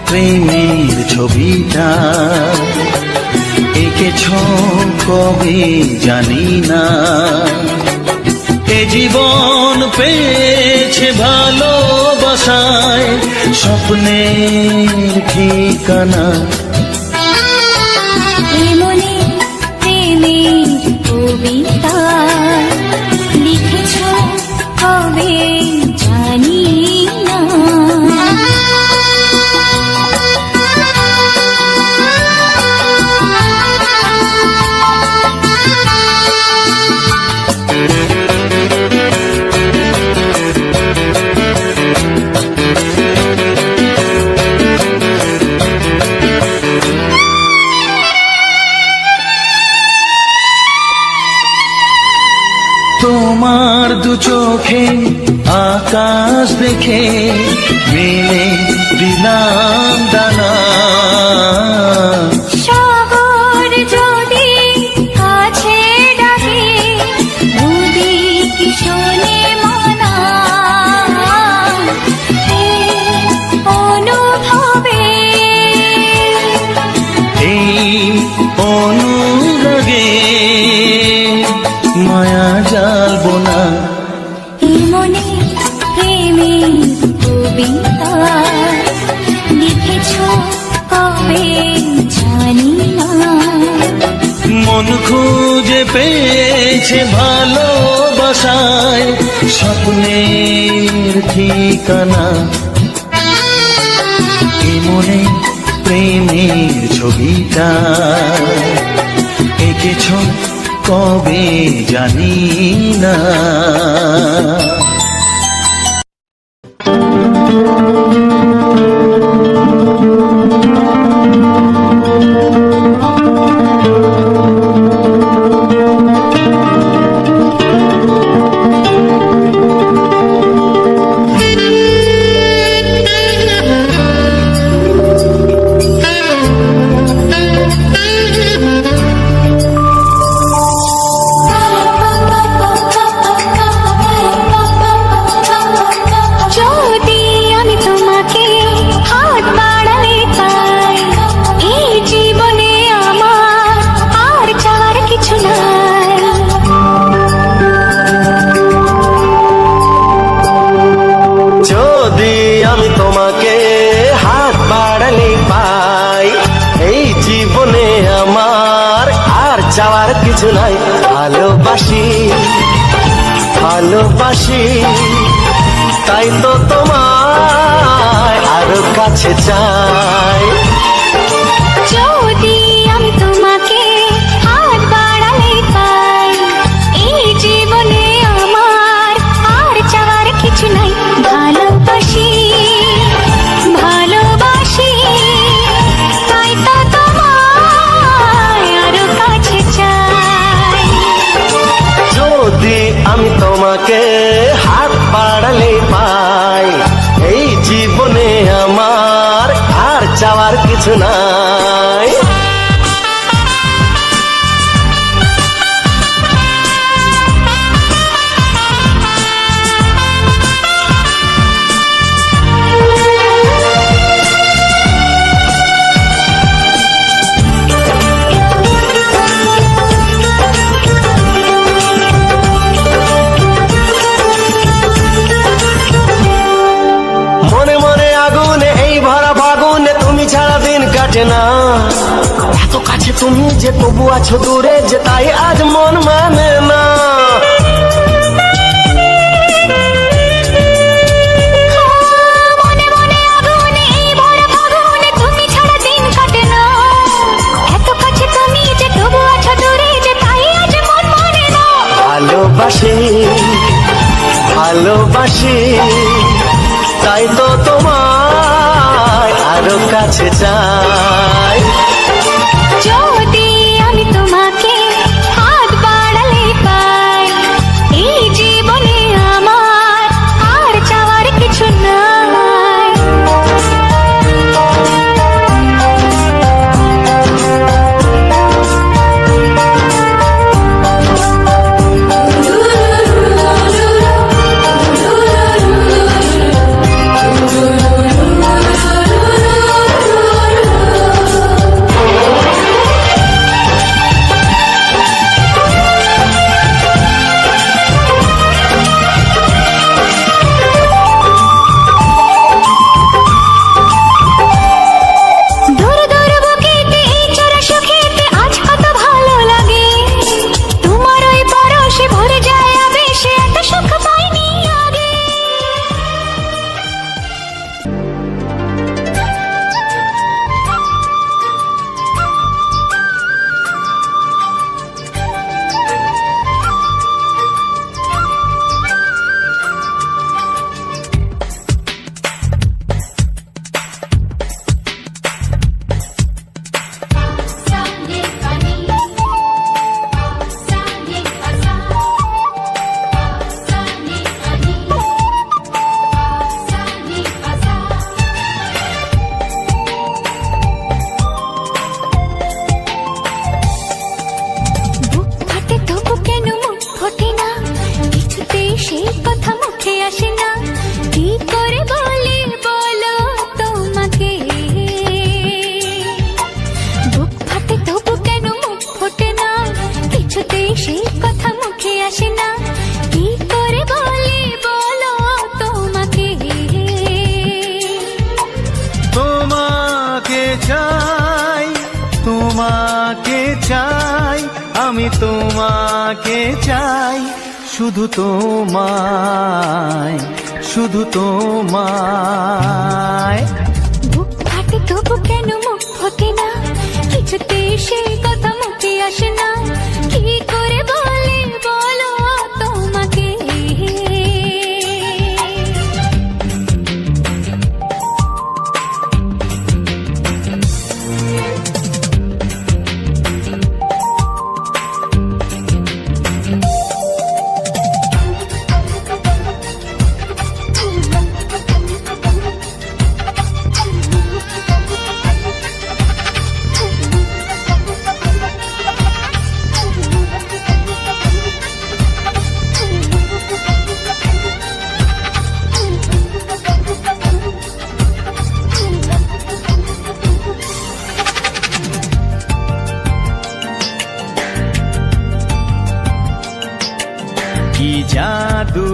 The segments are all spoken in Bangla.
প্রেমের ছবিটা এঁকেছ কবে জানি না, এ জীবন পেয়েছে ভালোবাসায় স্বপ্নের ঠিকানা। মনে প্রেমের কবিতা লিখেছ কবে জানি না। তোমার দু চোখে আকাশ দেখে মেলে দিলাম দানা। সাগর যদি কাছে ডাকে নদী কি শোনে মানা, অনুভবে এই অনুরাগে মায়া জ্বালবো না। মনে প্রেমের কবিতা লিখেছ কবে জানি না। মন খুঁজে পেয়েছে ভালোবাসায় স্বপ্নের ঠিকানা। এ মনে প্রেমের ছবিটা এঁকেছ কবে জানি না। চাওয়ার কিছু নাই, ভালোবাসি ভালোবাসি তাই তো তোমায় আরো কাছে চাই। যদি আমি তোমাকে হাত বাড়ালে পাই, এই জীবনে আমার আর চাওয়ার কিছু নাই। ভালোবাসি ভালোবাসি তাই তো তোমায় আরো কাছে চাই। যদি আমি তোমাকে হাত বাড়ালে পাই, এই জীবনে আমার আর চাওয়ার কিছু নাই। না এত কাছে তুমি যে তবু আছো দূরে, যে তাই আজ মন মানে না। ভালোবাসি ভালোবাসি, তাই তো তোমায় আরো কাছে চাই। যদি আমি তোমাকে হাত বাড়ালে পাই, এই জীবনে আমার আর চাওয়ার কিছু নাই। দূর দূর বুকেতে এই চোরা সুখেতে আজ কত ভালো লাগে, তোমার ওই পরশে ভরে যায় আবেশে, এত সুখ পাইনি আগে। বুক ফাটে তবু কেন মুখ ফোটে না, কিছুতে সেই কথা মুখে আসে না, কি করে বলি বলো তোমাকে। বুক ফাটে তবু কেন মুখ ফোটে না, কিছুতে সেই কথা মুখে আসে না, কি করে বলি বলো তোমাকে। তোমাকে চাই, তোমাকে চাই, আমি তোমাকে চাই, শুধু তোমায়, শুধু তোমায়। বুক ফাটে তবু কেন মুখ ফোটে না, কিছুতে সেই কথা মুখে আসে না, কি করে বলি বলো তোমাকে। কি জাদু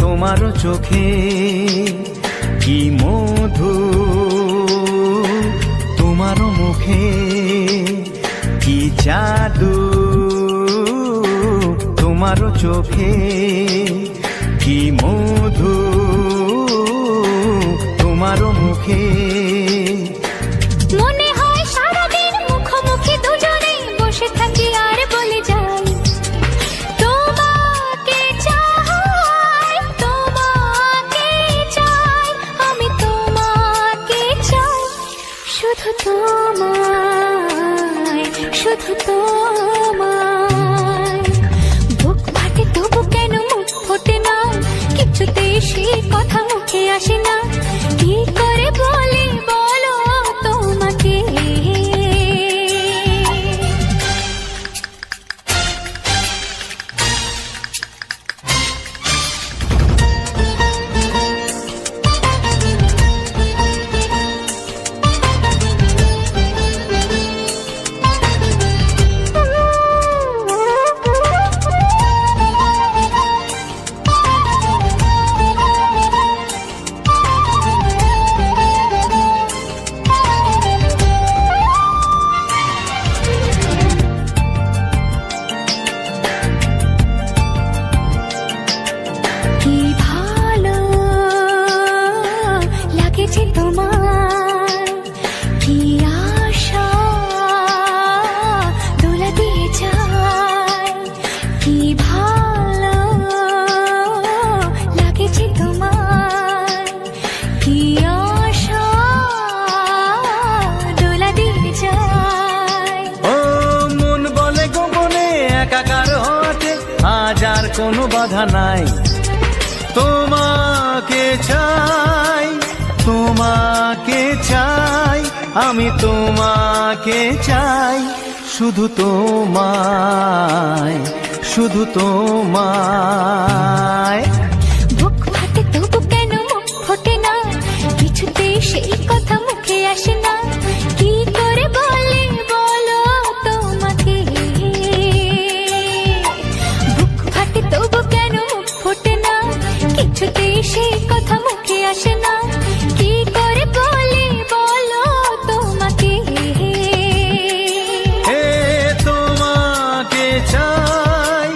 তোমার চোখে, কি মধু তোমার মুখে, কি জাদু তোমার চোখে, কি মধু তোমার মুখে। মনে হয় সারাদিন মুখোমুখি দুজনে বসে থাকি আর বলে যাই, তোমাকে চাই, তোমাকে চাই, আমি তোমাকে চাই, শুধু তোমায়, শুধু তোমায়। বুক ফাটে তবু কেন মুখ ফোটে না, কিছুতে সেই কথা মুখে আসে না, কি করে বলি বলো তোমাকে। কোনো বাধা নাই। তোমাকে চাই, তোমাকে চাই, আমি তোমাকে চাই, শুধু তোমায়, শুধু তোমায়। বুক ফাটে তবু কেন মুখ ফোটে না, কিছুতেই সেই কথা মুখে আসে না, কি করে বলে বলো তোমাকে। বুক ফাটে তবু কেন মুখ ফোটে না, কিছুতেই সেই কথা মুখে আসে না, কি করে বলে বলো তোমাকে। হে তোমাকে চাই,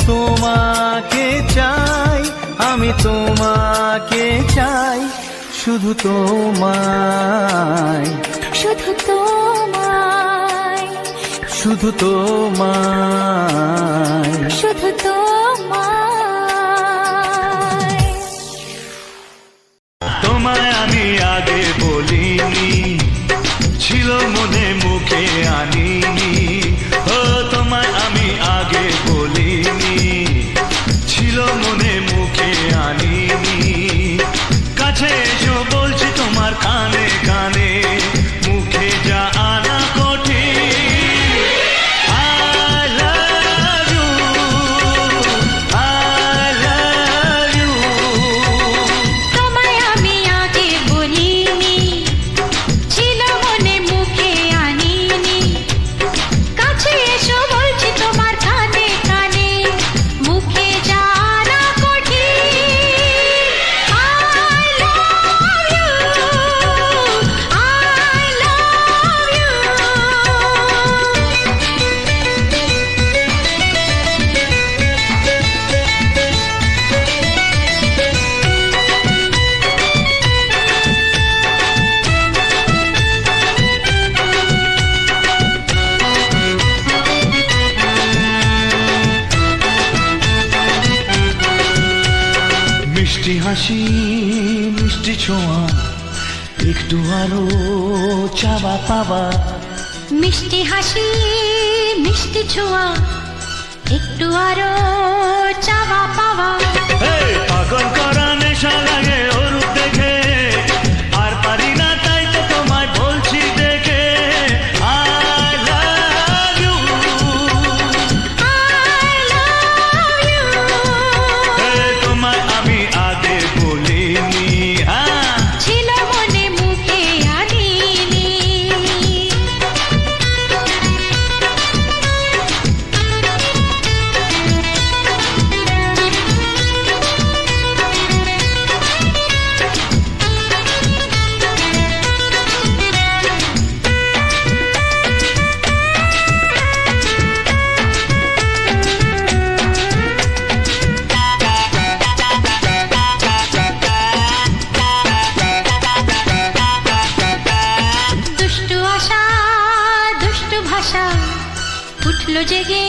তোমাকে চাই, আমি তোমাকে চাই, শুধু তোমায়, শুধু তোমায়, শুধু তোমায়। শুধু তোমায়। তোমায় আমি আগে বলিনি, ছিল মনে মুখে আনিনি। ও তোমায় আমি আগে বলিনি, ছিল মনে মুখে আনিনি। কাছে এসো বলছি তোমার কানে কানে, মুখে যা আনা কঠিন। I love you, I love you। তোমায় আমি আগে বলিনি, ছিল মনে মুখে আনিনি, কাছে এসো বলছি তোমার কানে কানে, মুখে জানা কঠিন। I love you, I love you। মিষ্টি হাসি, মিষ্টি ছোঁয়া, একটু আরো চাওয়া পাওয়া। মিষ্টি হাসি, মিষ্টি ছোঁয়া, একটু আরো চাওয়া পাওয়া। এই পাগল করা নেশা লাগে ওর রূপ দেখে, আর পারি না তাই তো তোমায় বলছি দেখে। I love you, I love you। এই তোমায় আমি আগে বলিনি। হ্যাঁ, ছিল মনে মুখে আনিনি। দুষ্টু আশা, দুষ্টু ভাষা, উঠলো জেগে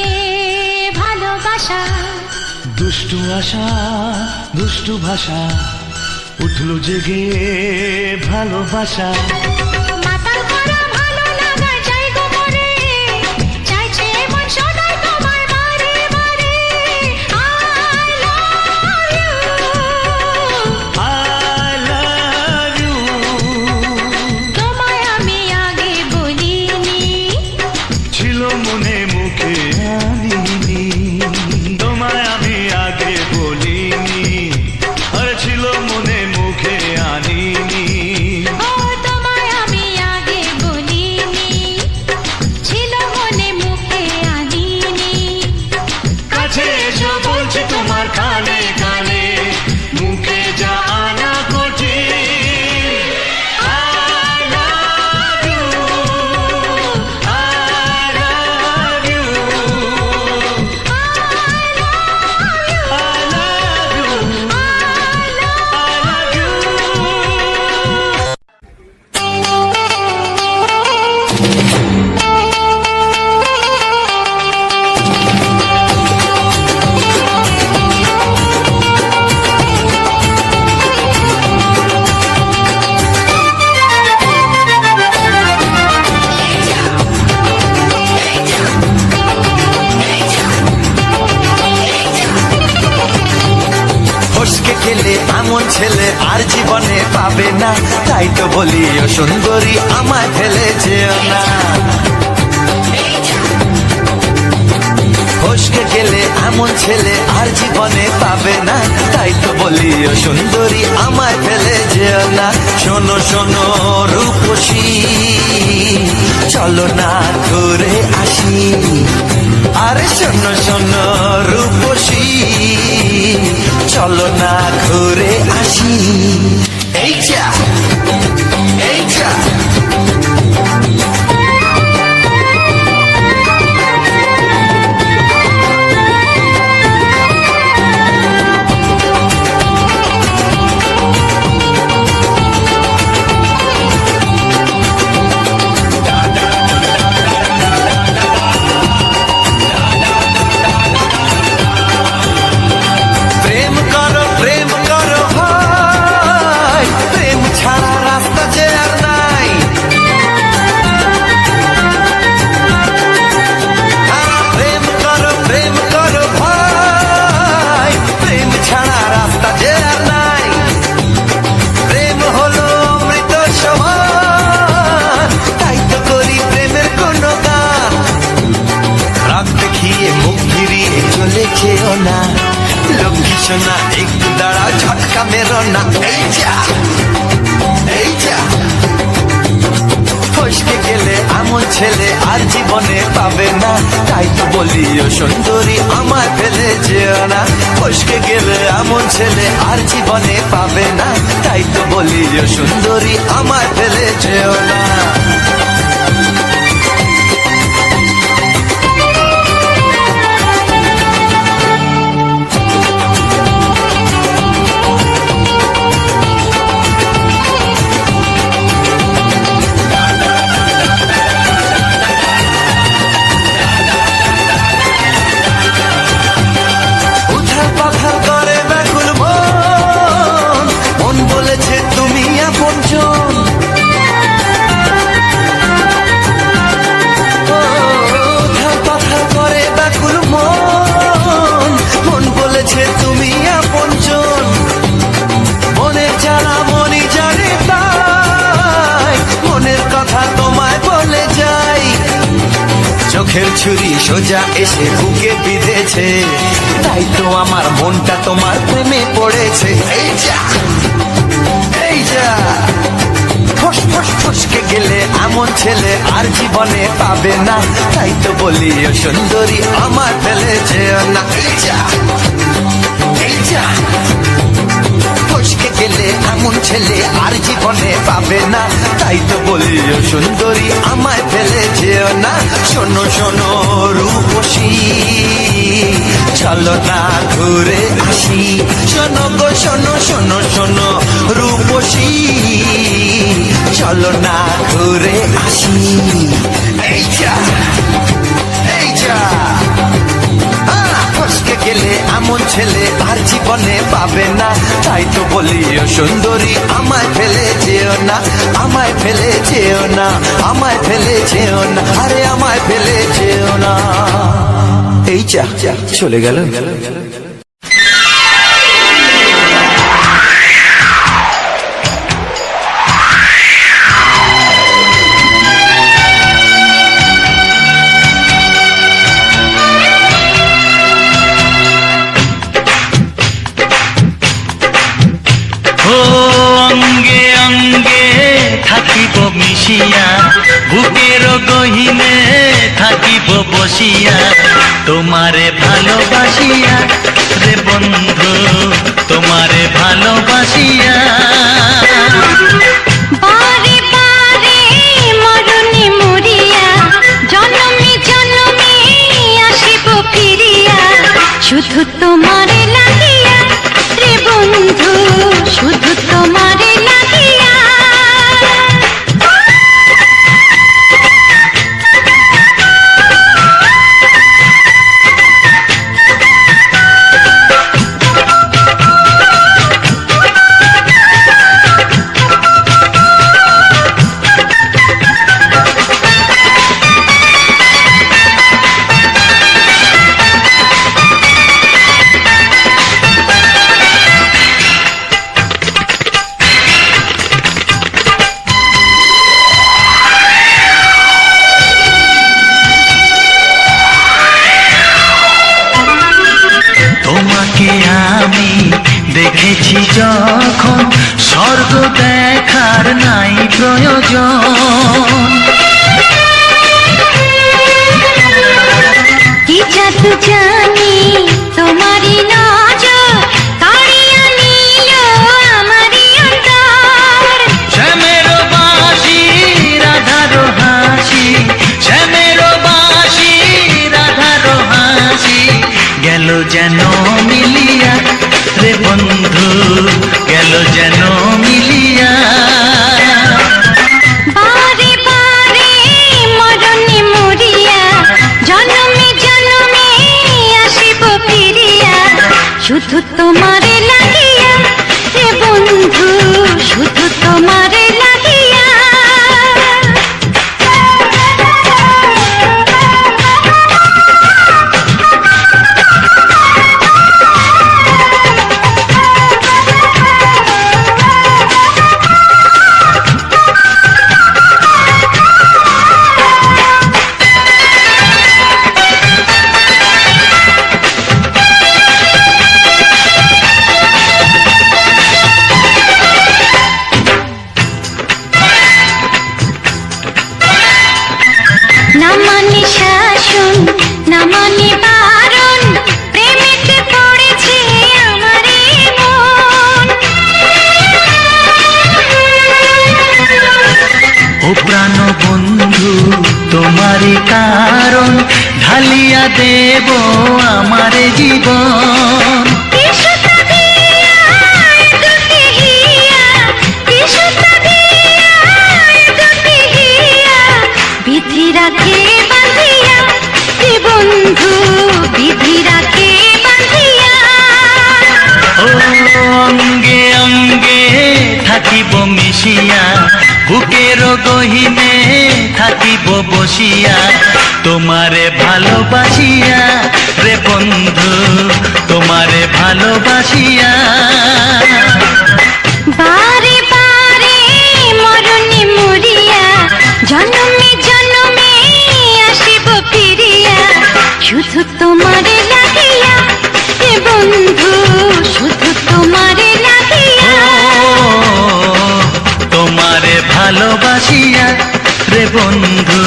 ভালোবাসা। দুষ্টু আশা, দুষ্টু ভাষা, উঠলো জেগে ভালোবাসা। মাতাল করা ভালো লাগা চাই গো মরে, চাইছে মন সদাই তোমায় বারে বারে। I love you, I love you, তোমায় আমি আগে বলিনি, ছিল মনে মুখে আনিনি। তোমায় আমি আগে বলিনি, আর ছিল মনে মুখে আনিনি। ও তোমায় আমি ফসকে গেলে এমন ছেলে আর জীবনে পাবে না, তাই তো বলি ও সুন্দরী আমায় ফেলে যেও না। ফসকে গেলে এমন ছেলে আর জীবনে পাবে না, তাই তো বলি ও সুন্দরী আমায় ফেলে যেও না। শোনো শোনো রূপসী, চলো না ঘুরে আসি। আরে শোনো শোনো রূপসী, চলো না ঘুরে আসি। এই যা এই যা লক্ষ্মী সোনা একটু দাঁড়াও, ঝটকা মেরো না। এই যা এই যা ফসকে গেলে এমন ছেলে আর জীবনে পাবে না, তাই তো বলি ও সুন্দরী আমায় ফেলে যেও না। ফসকে গেলে এমন ছেলে আর জীবনে পাবে না, তাই তো বলি ও সুন্দরী আমায় ফেলে যেও না। চোখের ছুরি সোজা এসে বুকে বিঁধেছে, তাই তো আমার মনটা তোমার প্রেমে পড়েছে। এই যা এই যা ফস ফস ফসকে গেলে এমন ছেলে আর জীবনে পাবে না, তাই তো বলি ও সুন্দরী আমার ফেলে যেও না। এই যা এই যা ফসকে গেলে এমন ছেলে আর জীবনে পাবে না, তাই তো বলি ও সুন্দরী আমায় ফেলে যেও না। শোনো শোনো রূপসী, চলো না ঘুরে আসি। শোনো গো শোনো শোনো শোনো রূপসী, চলো না ঘুরে আসি। এই যা এই যা ফসকে গেলে এমন ছেলে আর জীবনে পাবে না, তাই তো বলি ও সুন্দরী আমায় ফেলে যেও না। আমায় ফেলে যেও না, আমায় ফেলে যেও না, আরে আমায় ফেলে যেও না। এই যা চলে গেল। অঙ্গে অঙ্গে থাকিব মিশিয়া, বুকের গহিনে থাকিব বসিয়া, তোমারে ভালোবাসিয়া রে বন্ধু, তোমারে ভালোবাসিয়া। বারে বারে মরণে মরিয়া, জনমে জনমে আসিব ফিরিয়া, শুধু তোমারে লাগিয়া রে বন্ধু, শুধু তোমারে লাগিয়া। জেনেছি যখন স্বর্গ দেখার নাই প্রয়োজন। কি জাদু জানি তোমারই নজর কাড়িয়া নিল আমারই অন্তর। শ্যামের বাঁশি রাধার হাসি, শ্যামের বাঁশি রাধার হাসি গেল যেন মিলিয়া রে বন্ধু, গেল যেন মিলিয়া। বারে বারে মরণে মরিয়া জনমে জনমে আসিব ফিরিয়া, শুধু তোমারে লাগিয়া হে বন্ধু, শুধু তোমারে লাগিয়া। না মানে শাসন, না মানে বারণ, প্রেমেতে পড়েছে আমারে মন। ও প্রাণ বন্ধু তোমারই কারণ ঢালিয়া দেব আমারে জীবন। কি সুতা দিয়া এ দুটি হিয়া, কি সুতা দিয়া এ দুটি হিয়া, বিধি রাখে বাঁধিয়া হে বন্ধু, বিধি রাখে বাঁধিয়া। ও অঙ্গে অঙ্গে থাকিব মিশিয়া, বুকের গহিনে থাকিব বসিয়া, তোমারে ভালোবাসিয়া রে বন্ধু, তোমারে ভালোবাসিয়া। বারে বারে মরণে মরিয়া জনমে জনমে আসিব ফিরিয়া, শুধু তোমারে লাগিয়া হে বন্ধু, শুধু তোমারে লাগিয়া। তোমারে ভালোবাসিয়া রে বন্ধু,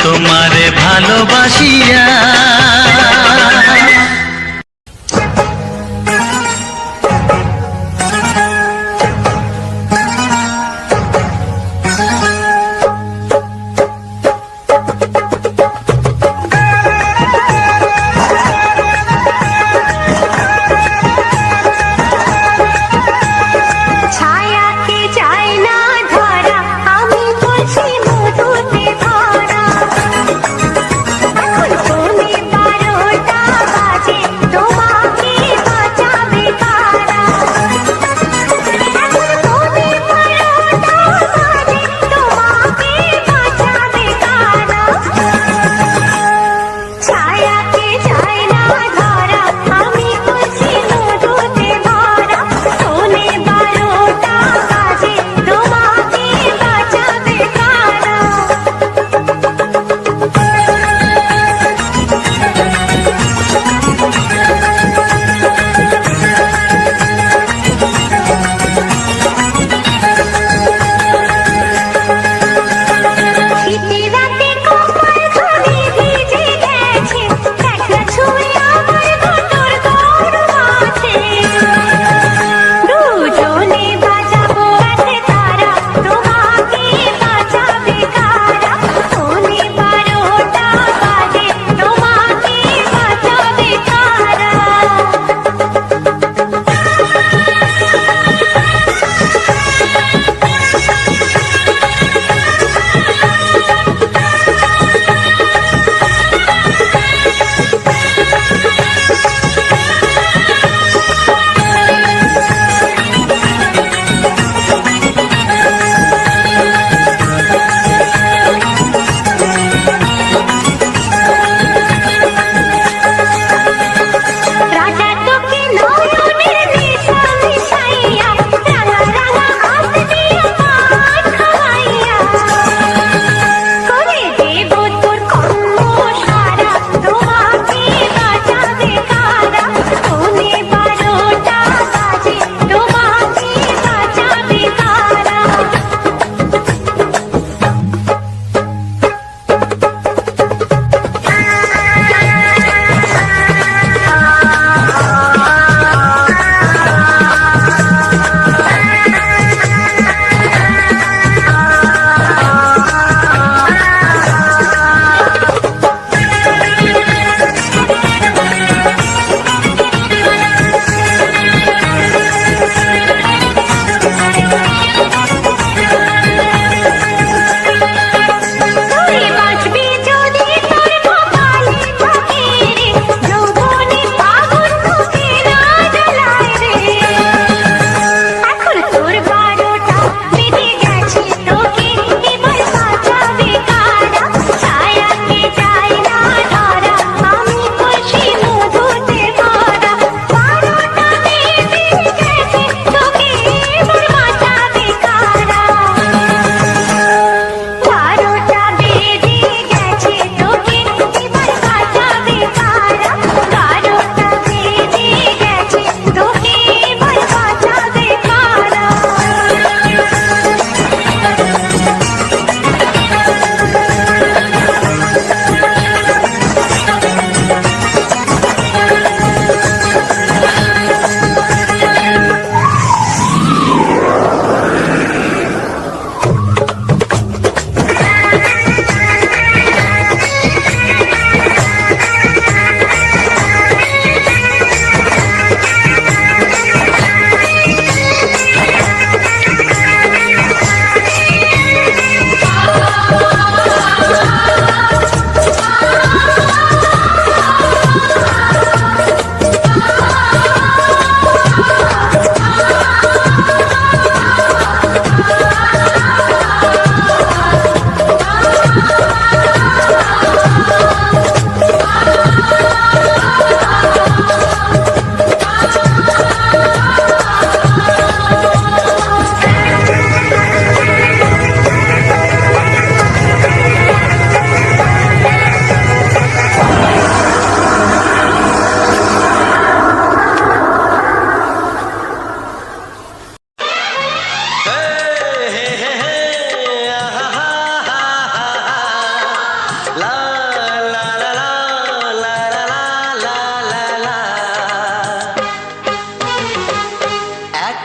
তোমারে ভালোবাসিয়া।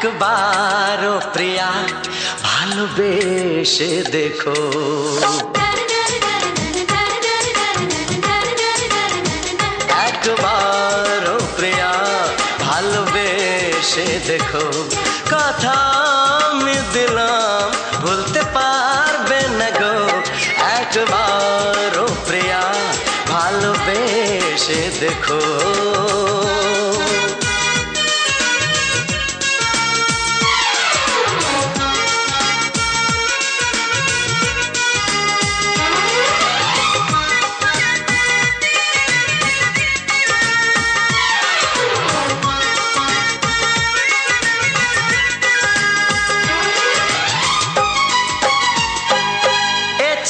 একবারও প্রিয়া ভালোবেসে দেখো। একবারও প্রিয়া ভালোবেসে দেখো। কথা আমি দিলাম ভুলতে পারবে না গো। একবারও প্রিয়া ভালোবেসে দেখো।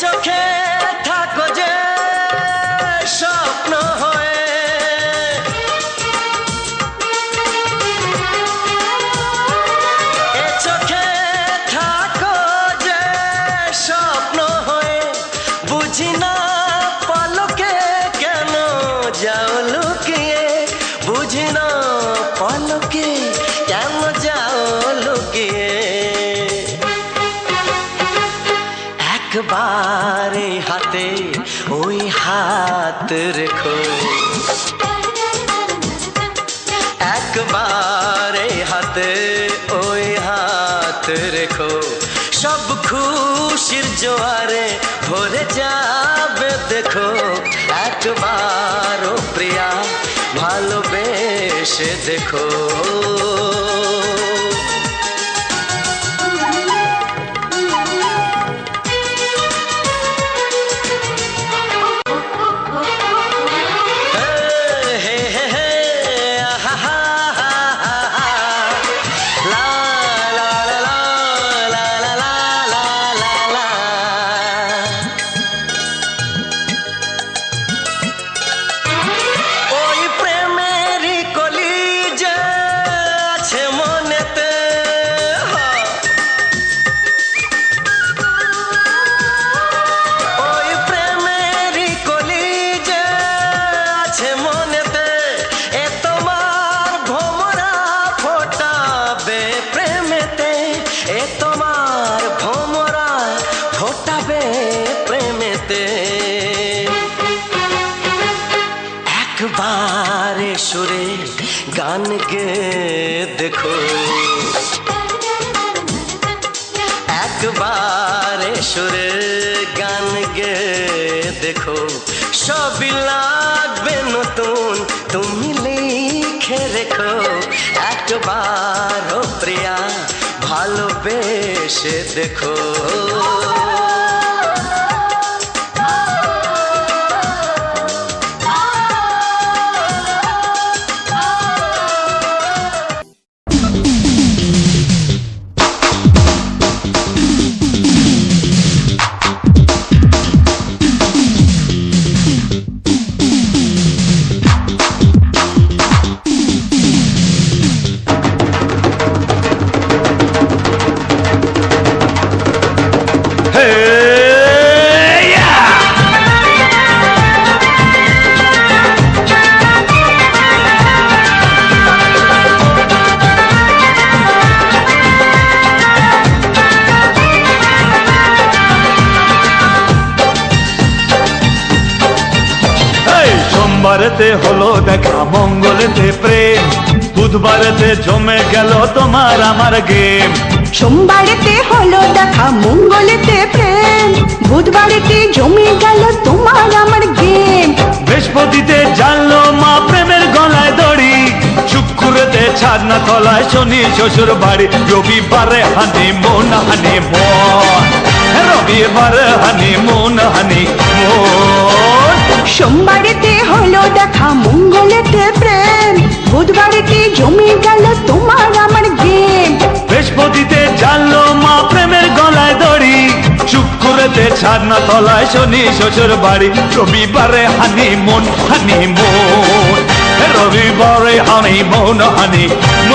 চোখে থাকো যে স্বপ্ন হয়ে, এ চোখে থাকো যে স্বপ্ন হয়ে, বুঝি না পলকে কেন যাও লুকিয়ে, বুঝি না পলকে কেন যাও লুকিয়ে। একবারে হাতে ওই হাত রেখো। একবারে হাতে ওই হাত রেখো। সব খুশির জোয়ারে ভরে যাবে দেখো। একবারও প্রিয়া ভালোবেসে দেখো। একবারে সুরে গান গে দেখো। একবারে সুরে গান গে দেখো। সবই লাগবে নতুন তুমি লিখে রেখো। একবারও প্রিয়া ভালোবেসে দেখো। সোমবারেতে হলো দেখা মঙ্গলেতে প্রেম, বুধবারেতে জমে গেল তোমার আমার গেম। সোমবারেতে হলো দেখা মঙ্গলেতে প্রেম, বুধবারেতে জমে গেল তোমার আমার গেম। বৃহস্পতিতে জানলো মা প্রেমের গলায় দড়ি, শুক্রেতে ছাদনা তলায় শনি শ্বশুর বাড়ি। রবিবারে হানিমুন হানিমুন, রবিবারে হানিমুন হানিমুন। সোমবারেতে হলো দেখা মঙ্গলেতে প্রেম, বুধবারেতে জমে গেল তোমার আমার গেম। বৃহস্পতিতে জানলো মা প্রেমের গলায় দড়ি, শুক্রেতে ছাদনা তলায় শনি শ্বশুর বাড়ি। রবিবারে হানিমুন হানিমুন, রবিবারে হানিমুন হানিমুন।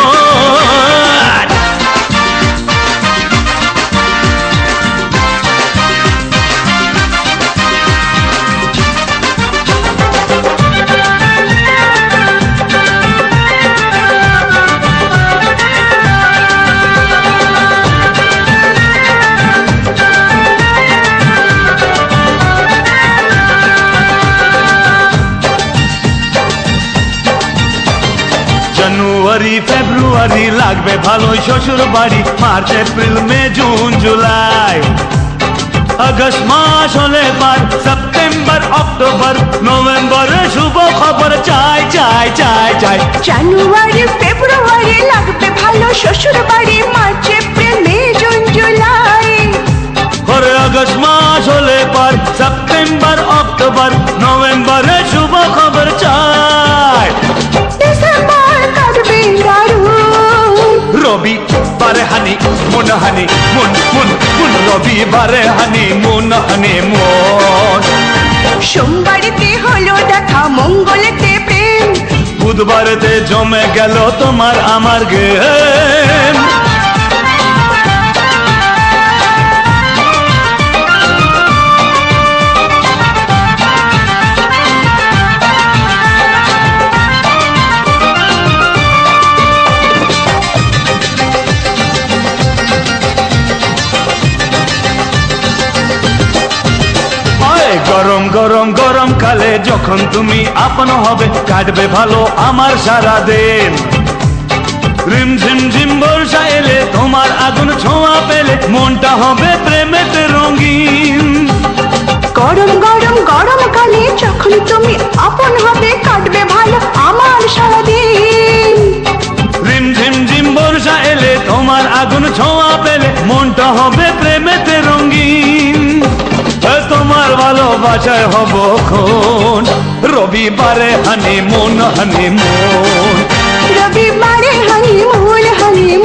লাগবে ভালোই শ্বশুর বাড়ি March April May June July August মাস হলে পার সেপ্টেম্বর অক্টোবর নভেম্বরে শুভ খবর চাই চাই চাই চাই জানুয়ারি ফেব্রুয়ারি লাগবে ভালো শ্বশুর বাড়ি March April May June July পরে আগস্ট মাস হলে পার সেপ্টেম্বর অক্টোবর নভেম্বরে শুভ খবর চাই ডিসেম্বর কাটবে দারুণ রবি বারে হানি মুন রবি বারে হানি মুন সোমবারেতে হলো দেখা মঙ্গলেতে প্রেম বুধবারেতে জমে গেল তোমার আমার গেম গরম গরম গরম কালে যখন তুমি আপন হবে কাটবে ভালো আমার সারা দিন রিম ঝিম ঝিম বর্ষা এলে তোমার আগুন ছোঁয়া পেলে মনটা হবে প্রেমেতে রঙিন গরম গরম গরম কালে যখন তুমি আপন হবে কাটবে ভালো আমার সারাদিন রিম ঝিম ঝিম বর্ষা এলে তোমার আগুন ছোঁয়া পেলে মনটা হবে প্রেমেতে রঙিন তোমার ভালোবাসায় হব খুন রবিবারে হানিমুন রবিবারে হানিমুন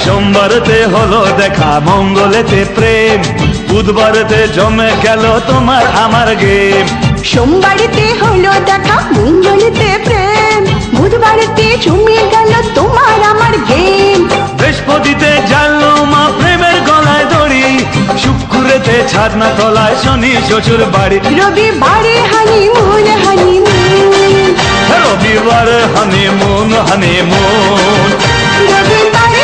সোমবারেতে হলো দেখা মঙ্গলেতে প্রেম বুধবারেতে জমে গেল তোমার আমার গেম সোমবারেতে হলো দেখা মঙ্গলেতে প্রেম বুধবারেতে জমিয়ে গেল তোমার আমার গেম বৃহস্পতিতে জানলো মা প্রেমের গলায় দড়ি শুক্রেতে ছাদনা তলায় শনি শ্বশুর বাড়ি রবিবারে হানিমুন রবিবারে হানিমুন রবিবারে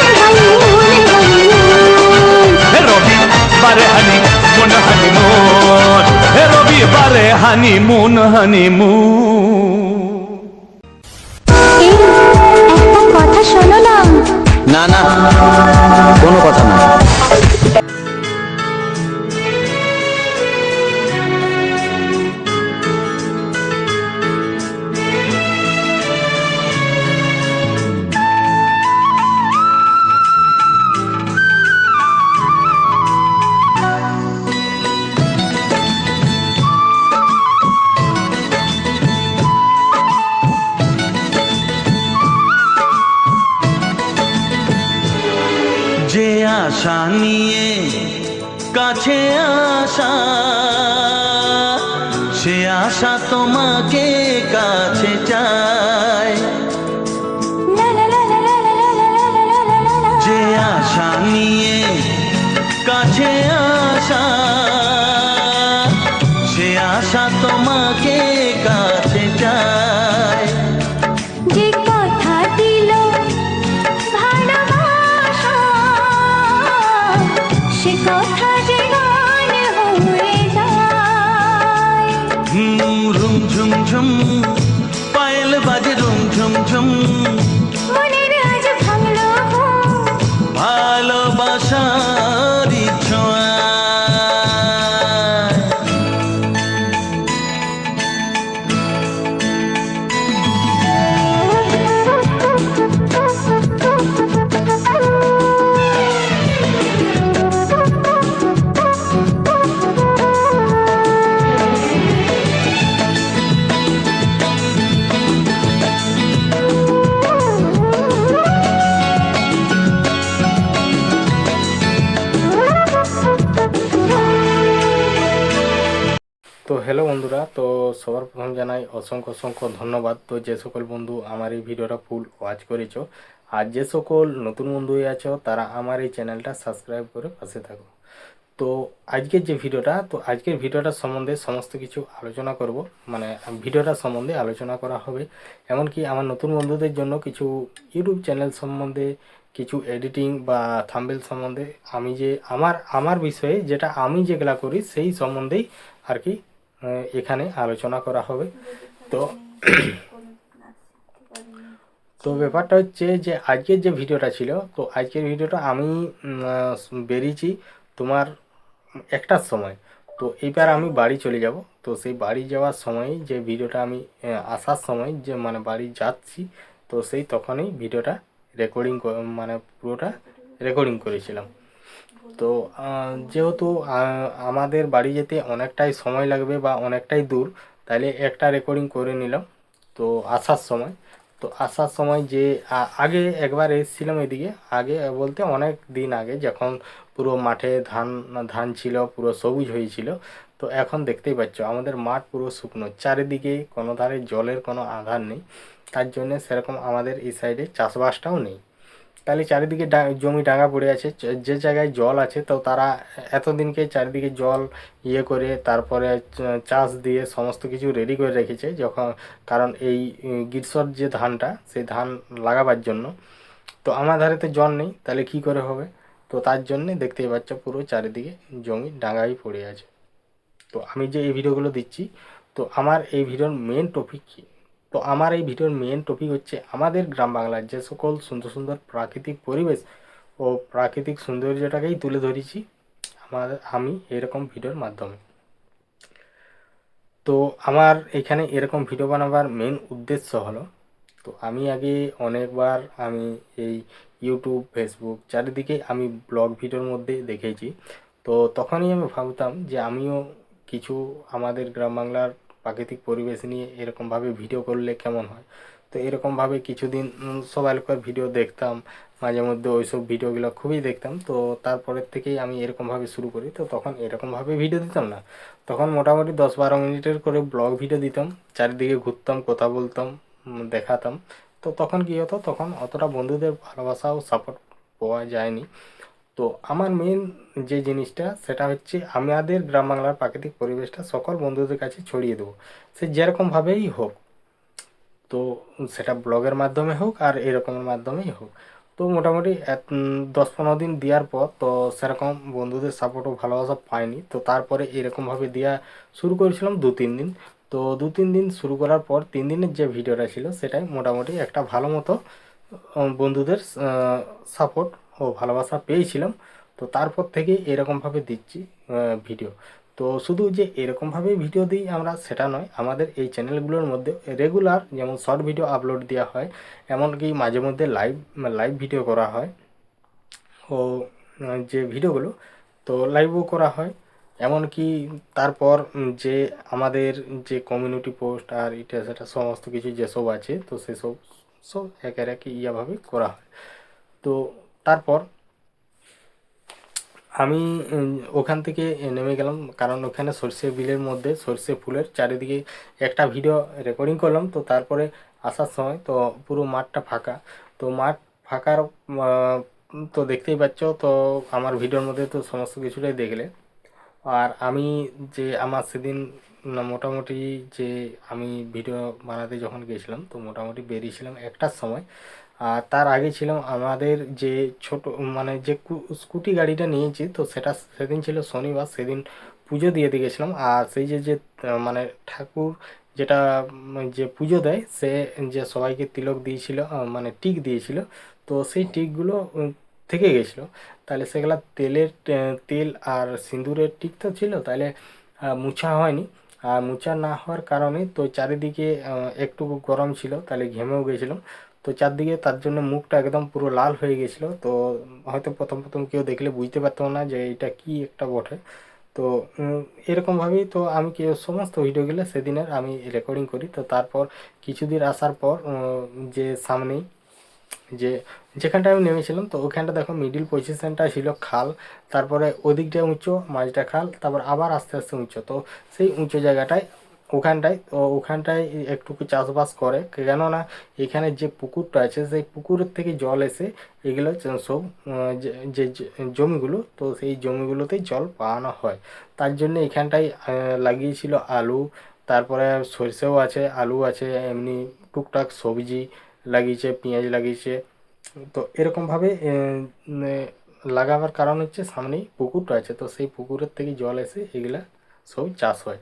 রবিবারে হানিমুন একটা কথা শোনো না না না কোনো কথা না যে আশা নিয়ে কাছে আসা সে আশা তোমাকে কাছে চায় যে আশা নিয়ে কাছে আসা সে আশা তোমাকে কাছে চায় যে কথা দিল ভালোবাসা সে কথা যে গান হয়ে যায় রুম ঝুম ঝুম পায়েল বাজে রুম ঝুম ঝুম মনের আজ ভাঙলো ভালোবাসার ছোঁয়া তো হ্যালো বন্ধুরা, তো সবার প্রথম জানাই অসংখ্য অসংখ্য ধন্যবাদ। তো যে সকল বন্ধু আমার এই ভিডিওটা ফুল ওয়াচ করেছো আর যে সকল নতুন বন্ধু আছো তারা আমার এই চ্যানেলটা সাবস্ক্রাইব করে পাশে থাকো। তো আজকের যে ভিডিওটা, তো আজকের ভিডিওটা সম্বন্ধে সমস্ত কিছু আলোচনা করব, মানে ভিডিওটা সম্বন্ধে আলোচনা করা হবে। এমনকি আমার নতুন বন্ধুদের জন্য কিছু ইউটিউব চ্যানেল সম্বন্ধে, কিছু এডিটিং বা থাম্বনেল সম্বন্ধে, আমি যে আমার বিষয়ে যেটা আমি যেগুলা করি সেই সম্বন্ধেই আর কি এখানে আলোচনা করা হবে। তো তো ব্যাপারটা হচ্ছে যে আজকের যে ভিডিওটা ছিল, তো আজকের ভিডিওটা আমি বেরিয়েছি তোমার 1টার সময়। তো এইবার আমি বাড়ি চলে যাব। তো সেই বাড়ি যাওয়ার সময় যে ভিডিওটা আমি আসার সময় যে মানে বাড়ি যাচ্ছি, তো সেই তখনই ভিডিওটা রেকর্ডিং মানে পুরোটা রেকর্ডিং করেছিলাম। তো যেহেতু আমাদের বাড়ি যেতে অনেকটাই সময় লাগবে বা অনেকটাই দূর, তাইলে একটা রেকর্ডিং করে নিলাম। তো আসার সময়, তো আসার সময় যে আগে একবার এসেছিলাম এদিকে, আগে বলতে অনেক দিন আগে, যখন পুরো মাঠে ধান ধান ছিল, পুরো সবুজ হয়েছিল। তো এখন দেখতেই পাচ্ছ আমাদের মাঠ পুরো শুকনো, চারিদিকে কোনো ধারে জলের কোনো আধার নেই। তার জন্য সেরকম আমাদের এই সাইডে চাষবাসটাও নেই। তাহলে চারিদিকে জমি ডাঙা পড়ে আছে, যে জায়গায় জল আছে তো তারা এতদিনকে চারিদিকে জল ইয়ে করে তারপরে চাষ দিয়ে সমস্ত কিছু রেডি করে রেখেছে, যখন কারণ এই গ্রীষ্মর যে ধানটা সেই ধান লাগাবার জন্য। তো আমার ধারেতে জল নেই, তাহলে কি করে হবে? তো তার জন্যে দেখতেই পাচ্ছ পুরো চারিদিকে জমি ডাঙাই পড়ে আছে। তো আমি যে এই ভিডিওগুলো দিচ্ছি, তো আমার এই ভিডিওর মেন টপিক কী? তো আমার এই ভিডিওর মেন টপিক হচ্ছে আমাদের গ্রাম বাংলার যে সকল সুন্দর সুন্দর প্রাকৃতিক পরিবেশ ও প্রাকৃতিক সৌন্দর্যটাকেই তুলে ধরেছি আমি এরকম ভিডিওর মাধ্যমে। তো আমার এখানে এরকম ভিডিও বানাবার মেন উদ্দেশ্য হলো, তো আমি আগে অনেকবার আমি এই ইউটিউব ফেসবুক চারিদিকে আমি ব্লগ ভিডিওর মধ্যে দেখেছি। তো তখনই আমি ভাবতাম যে আমিও কিছু আমাদের গ্রাম বাংলার প্রাকৃতিক পরিবেশ নিয়ে এরকমভাবে ভিডিও করলে কেমন হয়। তো এরকমভাবে কিছুদিন সবাই লোকের ভিডিও দেখতাম, মাঝে মধ্যে ওইসব ভিডিওগুলো খুবই দেখতাম। তো তারপরের থেকেই আমি এরকমভাবে শুরু করি। তো তখন এরকমভাবে ভিডিও দিতাম না, তখন মোটামুটি 10-12 মিনিটের করে ব্লগ ভিডিও দিতাম, চারিদিকে ঘুরতাম, কথা বলতাম, দেখাতাম। তো তখন কী হতো, তখন অতটা বন্ধুদের ভালোবাসা ও সাপোর্ট পাওয়া যায়নি। তো আমার মেন যে জিনিসটা সেটা হচ্ছে আমাদের গ্রাম বাংলার প্রাকৃতিক পরিবেশটা সকল বন্ধুদের কাছে ছড়িয়ে দেবো, সে যেরকমভাবেই হোক। তো সেটা ব্লগের মাধ্যমে হোক আর এরকমের মাধ্যমেই হোক। তো মোটামুটি 10-15 দিন দেওয়ার পর তো সেরকম বন্ধুদের সাপোর্ট ও ভালোবাসা পাইনি। তো তারপরে এরকমভাবে দেওয়া শুরু করেছিলাম 2-3 দিন। তো 2-3 দিন শুরু করার পর 3 দিনের যে ভিডিওটা ছিল সেটাই মোটামুটি একটা ভালো মতো বন্ধুদের সাপোর্ট ও ভালোবাসা পেয়েছিলাম। তো তারপর থেকে এরকমভাবে দিচ্ছি ভিডিও। তো শুধু যে এরকমভাবেই ভিডিও দিই আমরা সেটা নয়, আমাদের এই চ্যানেলগুলোর মধ্যে রেগুলার যেমন শর্ট ভিডিও আপলোড দেওয়া হয়, এমনকি মাঝে মধ্যে লাইভ ভিডিও করা হয়। ও যে ভিডিওগুলো তো লাইভও করা হয়। এমনকি তারপর যে আমাদের যে কমিউনিটি পোস্ট আর এটা সেটা সমস্ত কিছু যেসব আছে, তো সেসব সব একের একে ইয়াভাবে করা হয়। তো তারপর আমি ওখান থেকে নেমে গেলাম, কারণ ওখানে সর্ষে বিলের মধ্যে সর্ষে ফুলের চারিদিকে একটা ভিডিও রেকর্ডিং করলাম। তো তারপরে আসার সময় তো পুরো মাঠটা ফাঁকা। তো মাঠ ফাঁকার তো দেখতেই পাচ্ছ, তো আমার ভিডিওর মধ্যে তো সমস্ত কিছুটাই দেখলে। আর আমি যে আমার সেদিন মোটামুটি যে আমি ভিডিও বানাতে যখন গেছিলাম, তো মোটামুটি বেরিয়েছিলাম 1টার সময়। আর তার আগে ছিলাম আমাদের যে ছোট মানে যে স্কুটি গাড়িটা নিয়েছি, তো সেটা সেদিন ছিল শনিবার, সেদিন পুজো দিয়ে গেছিলাম। আর সেই যে মানে ঠাকুর যেটা যে পুজো দেয় সে যে সবাইকে তিলক দিয়েছিল, মানে টিক দিয়েছিল। তো সেই টিকগুলো থেকে গেছিলো। তাহলে সেগুলা তেল আর সিঁদুরের টিক তো ছিল, তাহলে মুছা হয়নি। আর মুছা না হওয়ার কারণে তো চারিদিকে একটু গরম ছিল, তাহলে ঘেমেও গেছিলাম। তো চারদিকে তার জন্য মুখটা একদম পুরো লাল হয়ে গেছিলো। তো হয়তো প্রথম প্রথম কেউ দেখলে বুঝতে পারতো না যে এটা কি একটা বটে। তো এরকমভাবেই তো আমি কি সমস্ত ভিডিওগুলো সেদিনের আমি রেকর্ডিং করি। তো তারপর কিছুদিন আসার পর যে সামনেই যে যেখানটা আমি নেমেছিলাম, তো ওখানটা দেখো মিডিল পজিশনটা ছিল খাল, তারপরে ওদিকটা উঁচু, মাঝটা খাল, তারপর আবার আস্তে আস্তে উঁচু। তো সেই উঁচু জায়গাটায় ওখানটায় একটুকু চাষবাস করে, কেননা এখানে যে পুকুরটা আছে সেই পুকুরের থেকে জল এসে এগুলো সব যে জমিগুলো, তো সেই জমিগুলোতেই জল পাওয়ানো হয়। তার জন্য এখানটায় লাগিয়েছিল আলু, তারপরে সরষেও আছে, আলু আছে, এমনি টুকটাক সবজি লাগিয়েছে, পেঁয়াজ লাগিয়েছে। তো এরকমভাবে লাগাবার কারণ হচ্ছে সামনেই পুকুরটা আছে, তো সেই পুকুরের থেকে জল এসে এগুলা সব চাষ হয়।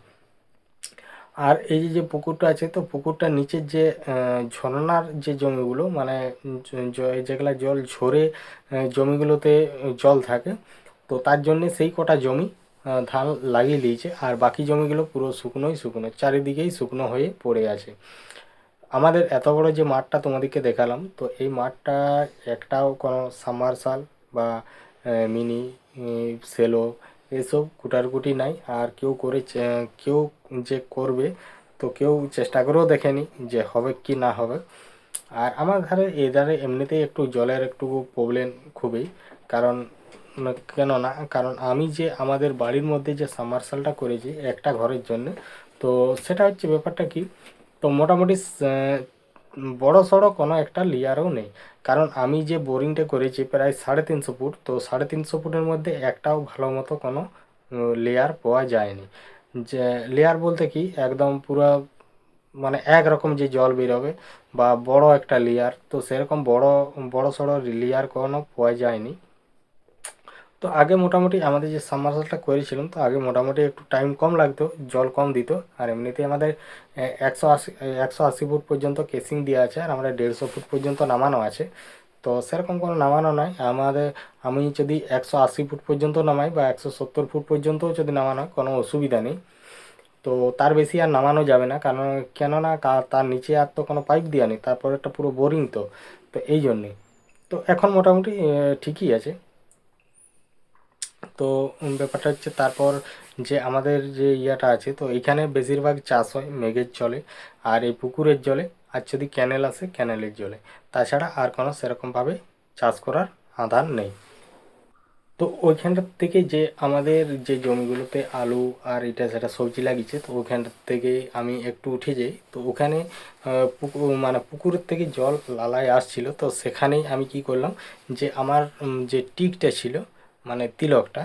আর এই যে যে পুকুরটা আছে, তো পুকুরটার নিচের যে ঝর্ণার যে জমিগুলো মানে যেগুলা জল ঝরে জমিগুলোতে জল থাকে, তো তার জন্যে সেই কটা জমি ধান লাগিয়ে দিয়েছে, আর বাকি জমিগুলো পুরো শুকনোই শুকনো, চারিদিকেই শুকনো হয়ে পড়ে আছে। আমাদের এত বড় যে মাঠটা তোমাদেরকে দেখালাম, তো এই মাঠটা একটাও কোনো সাবমার্শাল বা মিনি সেলো এসব কুটারকুটি নাই, আর কেউ কেউ যে করবে তো কেউ চেষ্টা করেও দেখেনি যে হবে কি না হবে। আর আমার ধারে এই ধারে এমনিতেই একটু জলের একটু প্রবলেম খুবই, কারণ কারণ আমি যে আমাদের বাড়ির মধ্যে যে সাবমার্শালটা করেছি একটা ঘরের জন্য, তো সেটা হচ্ছে ব্যাপারটা কি, তো মোটামুটি বড় সড়ো কোনো একটা লেয়ারও নেই। কারণ আমি যে বোরিংটা করেছি প্রায় 350 ফুট, তো 350 ফুটের মধ্যে একটাও ভালো মতো কোনো লেয়ার পাওয়া যায়নি। যে লেয়ার বলতে কি একদম পুরো মানে একরকম যে জল বেরোবে বা বড় একটা লেয়ার, তো সেরকম বড় সড়ো লেয়ার কোনো পাওয়া যায়নি। তো আগে মোটামুটি আমাদের যে সাবমার্শালটা করেছিলাম, তো আগে মোটামুটি একটু টাইম কম লাগতো, জল কম দিত। আর এমনিতেই আমাদের 180 ফুট পর্যন্ত কেসিং দেওয়া আছে, আর আমরা 150 ফুট পর্যন্ত নামানো আছে। তো সেরকম কোনো নামানো নাই আমাদের। আমি যদি 180 ফুট পর্যন্ত নামাই বা 170 ফুট পর্যন্তও যদি নামানো হয় কোনো অসুবিধা নেই। তো তার বেশি আর নামানো যাবে না, কারণ কেননা তার নিচে আর তো কোনো পাইপ দেওয়া নেই, তারপর একটা পুরো বোরিং, তো তো এই জন্যে। তো এখন মোটামুটি ঠিকই আছে। তো ব্যাপারটা হচ্ছে তারপর যে আমাদের যে ইয়াটা আছে, তো এইখানে বেশিরভাগ চাষ হয় মেঘের জলে, আর এই পুকুরের জলে, আর যদি ক্যানেল আসে ক্যানেলের জলে, তাছাড়া আর কোনো সেরকমভাবে চাষ করার আধার নেই। তো ওইখানটার থেকে যে আমাদের যে জমিগুলোতে আলু আর এটা সেটা সবজি লাগিয়েছে, তো ওইখানটার থেকে আমি একটু উঠে যাই, তো ওখানে পুকুর মানে পুকুরের থেকে জল লালায় আসছিল, তো সেখানেই আমি কি করলাম যে আমার যে টিকটা ছিল মানে তিলকটা,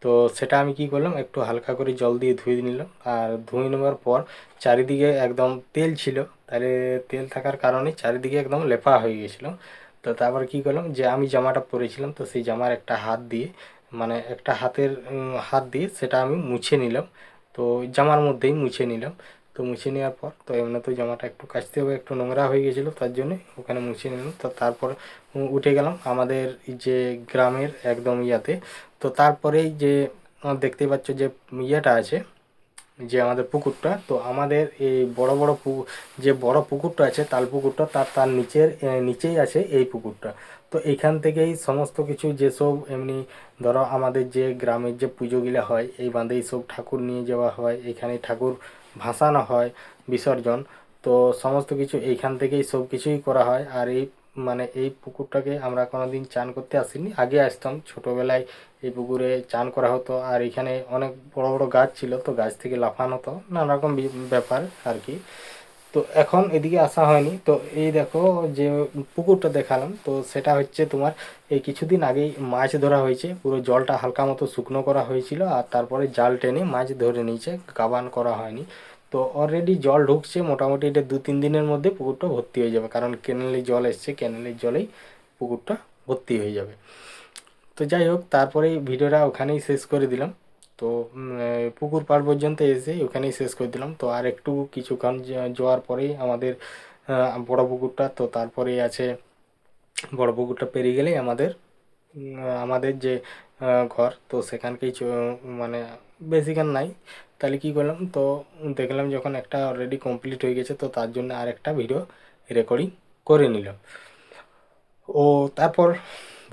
তো সেটা আমি কি করলাম একটু হালকা করে জল দিয়ে ধুয়ে নিলাম। আর ধুয়ে নেওয়ার পর চারিদিকে একদম তেল ছিল, তাহলে তেল থাকার কারণে চারিদিকে একদম লেপা হয়ে গেছিলো। তো তারপর কি করলাম যে আমি জামাটা পরেছিলাম, তো সেই জামার একটা হাত দিয়ে মানে একটা হাত দিয়ে সেটা আমি মুছে নিলাম। তো জামার মধ্যেই মুছে নিলাম। তো মুছে নেওয়ার পর তো এমনি তো জামাটা একটু কাচতে হবে, একটু নোংরা হয়ে গেছিলো, তার জন্য ওখানে মুছে নিলাম। তো তারপর উঠে গেলাম আমাদের যে গ্রামের একদম ইয়াতে। তো তারপরেই যে দেখতেই পাচ্ছ যে ইয়েটা আছে, যে আমাদের পুকুরটা, তো আমাদের এই বড় বড় যে বড় পুকুরটা আছে তাল পুকুরটা, তার নিচেই আছে এই পুকুরটা। তো এইখান থেকেই সমস্ত কিছু যেসব এমনি ধরো আমাদের যে গ্রামের যে পুজোগুলো হয় এই বাঁধেই সব ঠাকুর নিয়ে যাওয়া হয়, এখানে ঠাকুর ভাসানো হয়, বিসর্জন। তো সমস্ত কিছু এইখান থেকেই সব কিছুই করা হয়। আর এই মানে এই পুকুরটাকে আমরা কোনোদিন চান করতে আসিনি, আগে আসতাম ছোটোবেলায়, এই পুকুরে চান করা হতো। আর এখানে অনেক বড় বড় গাছ ছিল, তো গাছ থেকে লাফানো হতো, নানা রকম ব্যাপার আর কি। তো এখন এদিকে আসা হয়নি। তো এই দেখো যে পুকুরটা দেখালাম, তো সেটা হচ্ছে তোমার এই কিছুদিন আগেই মাছ ধরা হয়েছে, পুরো জলটা হালকা মতো শুকনো করা হয়েছিল, আর তারপরে জাল টেনে মাছ ধরে নিয়েছে, কাবান করা হয়নি। তো অলরেডি জল ঢুকছে, মোটামুটি এটা 2-3 দিনের মধ্যে পুকুরটা ভর্তি হয়ে যাবে, কারণ ক্যানেলে জল এসছে, ক্যানেলের জলেই পুকুরটা ভর্তি হয়ে যাবে। তো যাই হোক, তারপরে ভিডিওটা ওখানেই শেষ করে দিলাম। তো পুকুর পাড় পর্যন্ত এসে ওখানেই শেষ করে দিলাম। তো আর একটু কিছুক্ষণ যাওয়ার পরেই আমাদের বড় পুকুরটা, তো তারপরেই আছে বড় পুকুরটা পেরিয়ে গেলেই আমাদের যে ঘর, তো সেখানকেই মানে বেশিক্ষণ নাই। তাহলে কি করলাম, তো দেখলাম যখন একটা অলরেডি কমপ্লিট হয়ে গেছে, তো তার জন্য আর একটা ভিডিও রেকর্ডিং করে নিলাম। ও তারপর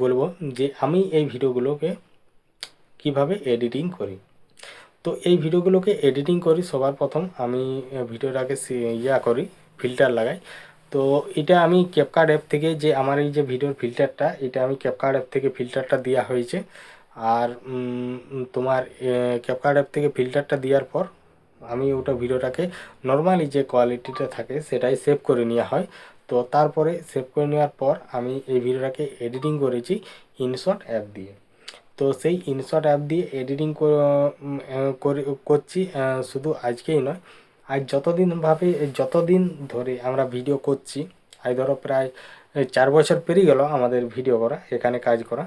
বলবো যে আমি এই ভিডিওগুলোকে কিভাবে এডিটিং করি। তো এই ভিডিওগুলোকে এডিটিং করি সবার প্রথম আমি ভিডিওটাকে করি, ফিল্টার লাগাই। তো এটা আমি ক্যাপকাট অ্যাপ থেকে, যে আমার এই যে ভিডিওর ফিল্টারটা, এটা আমি ক্যাপকাট অ্যাপ থেকে ফিল্টারটা দেওয়া হয়েছে। আর তোমার ক্যাপকাট অ্যাপ থেকে ফিল্টারটা দেওয়ার পর আমি ওটা ভিডিওটাকে নর্মালি যে কোয়ালিটিটা থাকে সেটাই সেভ করে নেওয়া হয়। তো তারপরে সেভ করে নেওয়ার পর আমি এই ভিডিওটাকে এডিটিং করেছি ইনশট অ্যাপ দিয়ে। তো সেই ইনশট অ্যাপ দিয়ে এডিটিং করছি, শুধু আজকেই নয়, আজ যতদিন ধরে আমরা ভিডিও করছি, আজ ধরো প্রায় 4 বছর পেরিয়ে গেল আমাদের ভিডিও করা, এখানে কাজ করা।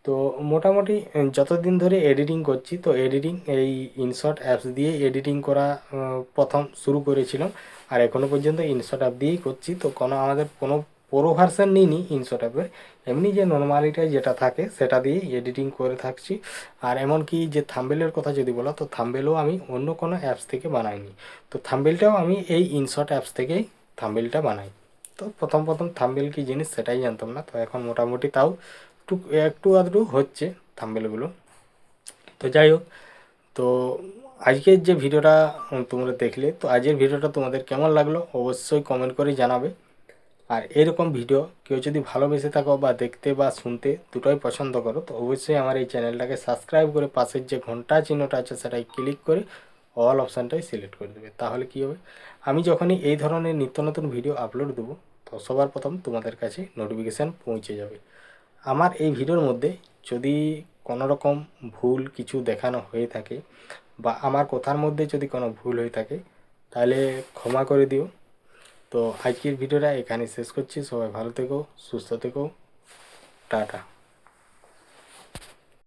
তো মোটামুটি যতদিন ধরে এডিটিং করছি, তো এডিটিং এই ইনশট অ্যাপস দিয়ে এডিটিং করা প্রথম শুরু করেছিলাম, আর এখনও পর্যন্ত ইনশট অ্যাপ দিয়েই করছি। তো আমাদের কোনো প্রো ভার্সান নিইনি ইনশট অ্যাপের, এমনি যে নর্মালিটাই যেটা থাকে সেটা দিয়েই এডিটিং করে থাকছি। আর এমনকি যে থাম্বেলের কথা যদি বলো, তো থাম্বেলও আমি অন্য কোনো অ্যাপস থেকে বানাইনি, তো থাম্বেলটাও আমি এই ইনশট অ্যাপস থেকেই থাম্বেলটা বানাই। তো প্রথম থাম্বেল কি জিনিস সেটাই জানতাম না, তো এখন মোটামুটি তাও একটু আধটু হচ্ছে থাম্বেলগুলো। তো যাই হোক, তো আজকের যে ভিডিওটা তোমরা দেখলে, তো আজকের ভিডিওটা তোমাদের কেমন লাগলো অবশ্যই কমেন্ট করে জানাবে। আর এরকম ভিডিও কেউ যদি ভালোবেসে থাকো বা দেখতে বা শুনতে দুটোই পছন্দ করো, তো অবশ্যই আমার এই চ্যানেলটাকে সাবস্ক্রাইব করে পাশের যে ঘন্টা চিহ্নটা আছে সেটাই ক্লিক করে অল অপশানটাই সিলেক্ট করে দেবে। তাহলে কী হবে, আমি যখনই এই ধরনের নিত্য নতুন ভিডিও আপলোড দেবো, তো সবার প্রথম তোমাদের কাছে নোটিফিকেশান পৌঁছে যাবে। আমার এই ভিডিওর মধ্যে যদি কোনো রকম ভুল কিছু দেখানো হয়ে থাকে বা আমার কথার মধ্যে যদি কোনো ভুল হয়ে থাকে, তাহলে ক্ষমা করে দিও। তো আজকের ভিডিওটা এখানে শেষ করছি। সবাই ভালো থেকো, সুস্থ থেকো, টাটা।